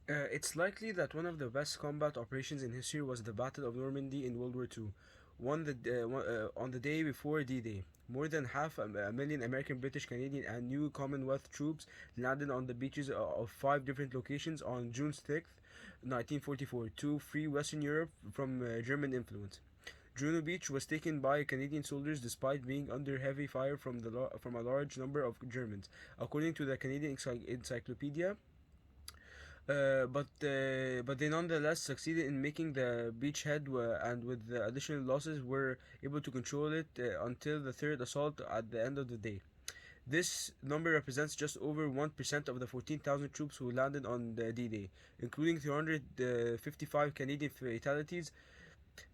It's likely that one of the best combat operations in history was the Battle of Normandy in World War II, on the day before D-Day. More than half a million American, British, Canadian, and new Commonwealth troops landed on the beaches of five different locations on June 6th, 1944, to free Western Europe from German influence. Juno Beach was taken by Canadian soldiers despite being under heavy fire from a large number of Germans. According to the Canadian Encyclopedia, but they nonetheless succeeded in making the beachhead, and with the additional losses were able to control it until the third assault at the end of the day. This number represents just over 1% of the 14,000 troops who landed on the D-Day, including 355 Canadian fatalities.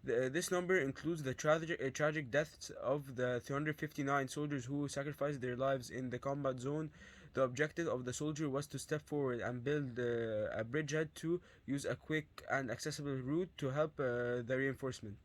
This number includes the tragic deaths of the 359 soldiers who sacrificed their lives in the combat zone. The objective of the soldier was to step forward and build a bridgehead to use a quick and accessible route to help the reinforcement.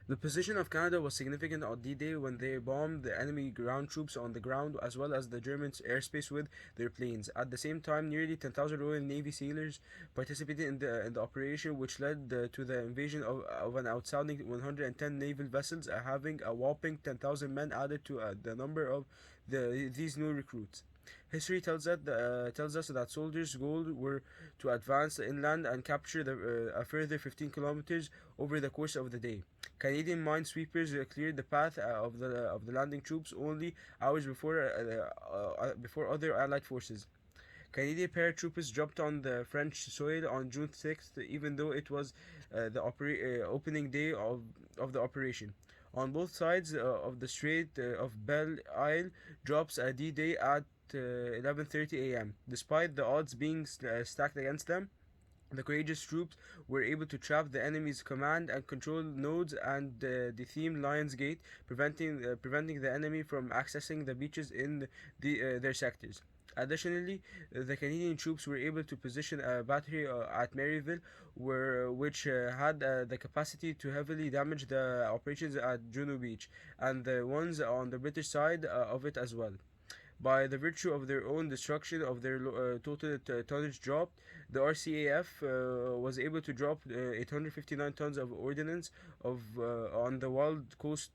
The position of Canada was significant on D-Day when they bombed the enemy ground troops on the ground as well as the German airspace with their planes. At the same time, nearly 10,000 Royal Navy sailors participated in the operation, which led to the invasion of an outstanding 110 naval vessels, having a whopping 10,000 men added to the number of these new recruits. History tells us that soldiers' goals were to advance inland and capture a further 15 kilometers over the course of the day. Canadian minesweepers cleared the path of the landing troops only hours before other Allied forces. Canadian paratroopers dropped on the French soil on June 6th, even though it was the opening day of the operation. On both sides of the Strait of Belle Isle drops a D-Day at 11:30 a.m. Despite the odds being stacked against them, the courageous troops were able to trap the enemy's command and control nodes and the themed Lions Gate, preventing the enemy from accessing the beaches in their sectors. Additionally, the Canadian troops were able to position a battery at Maryville, which had the capacity to heavily damage the operations at Juno Beach, and the ones on the British side of it as well. By the virtue of their own destruction of their total tonnage dropped, the RCAF was able to drop 859 tons of ordnance on the Wild Coast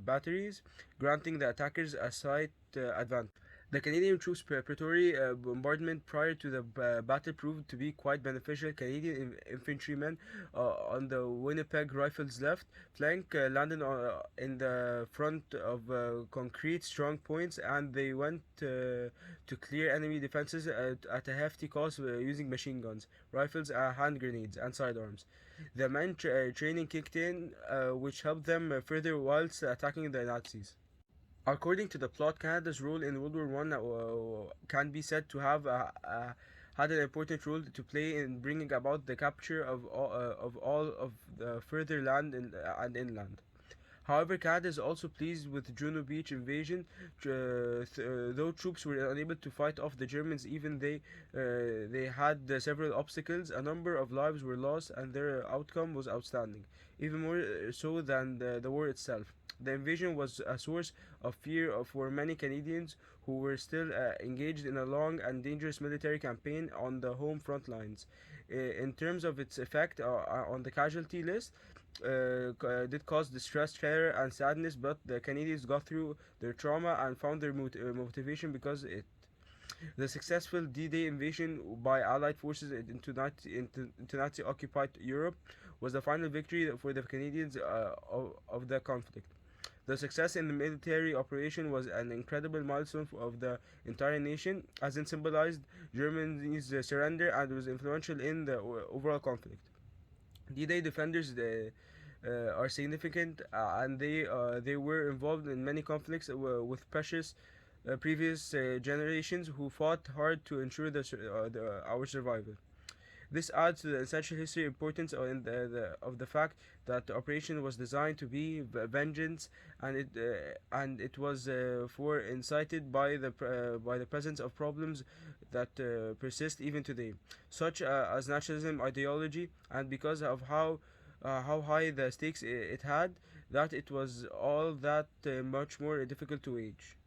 batteries, granting the attackers a slight advantage. The Canadian troops' preparatory bombardment prior to the battle proved to be quite beneficial. Canadian infantrymen on the Winnipeg Rifles' left flank landed in the front of concrete strong points, and they went to clear enemy defenses at a hefty cost using machine guns, rifles, hand grenades, and sidearms. The men training kicked in, which helped them further whilst attacking the Nazis. According to the plot, Canada's role in World War One can be said to have had an important role to play in bringing about the capture of all of the further land and inland. However, Canada is also pleased with Juno Beach invasion, though troops were unable to fight off the Germans. Even they had several obstacles. A number of lives were lost, and their outcome was outstanding, even more so than the war itself. The invasion was a source of fear for many Canadians who were still engaged in a long and dangerous military campaign on the home front lines. In terms of its effect on the casualty list, did cause distress, terror, and sadness, but the Canadians got through their trauma and found their motivation because it. The successful D-Day invasion by Allied forces into Nazi-occupied Europe was the final victory for the Canadians of the conflict. The success in the military operation was an incredible milestone of the entire nation, as it symbolized Germany's surrender and was influential in the overall conflict. D-Day defenders are significant, and they were involved in many conflicts with precious previous generations who fought hard to ensure our survival. This adds to the essential history importance of the fact that the operation was designed to be vengeance, and it was for incited by the presence of problems that persist even today, such as nationalism ideology, and because of how high the stakes it had, that it was all that much more difficult to wage.